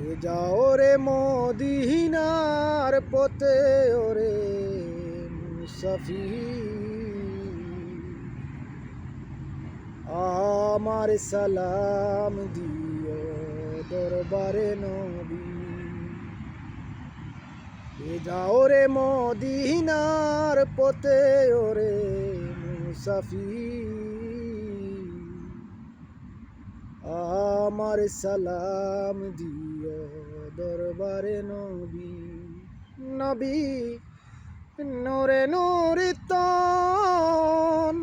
এ যাও রে মদিনার পথে ওরে মুসাফির, আমার সালাম দিও দরবারে নবী। এ যাও রে মদিনার পথে ওরে মুসাফির, আমার সালাম দিও দরবারে নবী। নবী নূরে নূরে তন,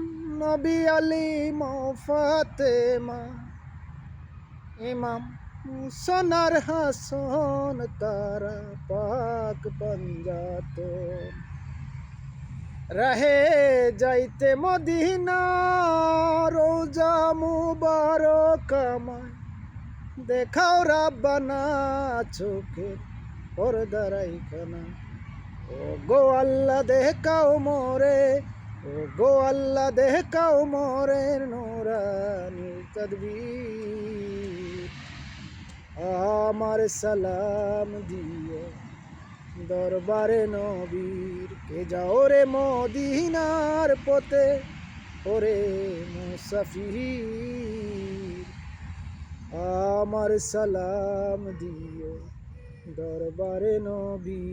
নবী আলী ফাতেমা, ইমাম সোনার হাসন তারা পাক পঞ্জাতন। রহে যাইতে মদিনা রোজা মুবারক আমায়, দেখাও রাব্বানা চোখের পর্দারাই খানা। ও গো আল্লাহ দেখাও মোরে, ও গো আল্লাহ দেখাও মোরে নূরানি তদবীর, আমার সালাম দিও দরবারে নবীর। কে যাও রে মদিনার পথে ওরে মুসাফির, আমার সালাম দিও দরবারে নবী।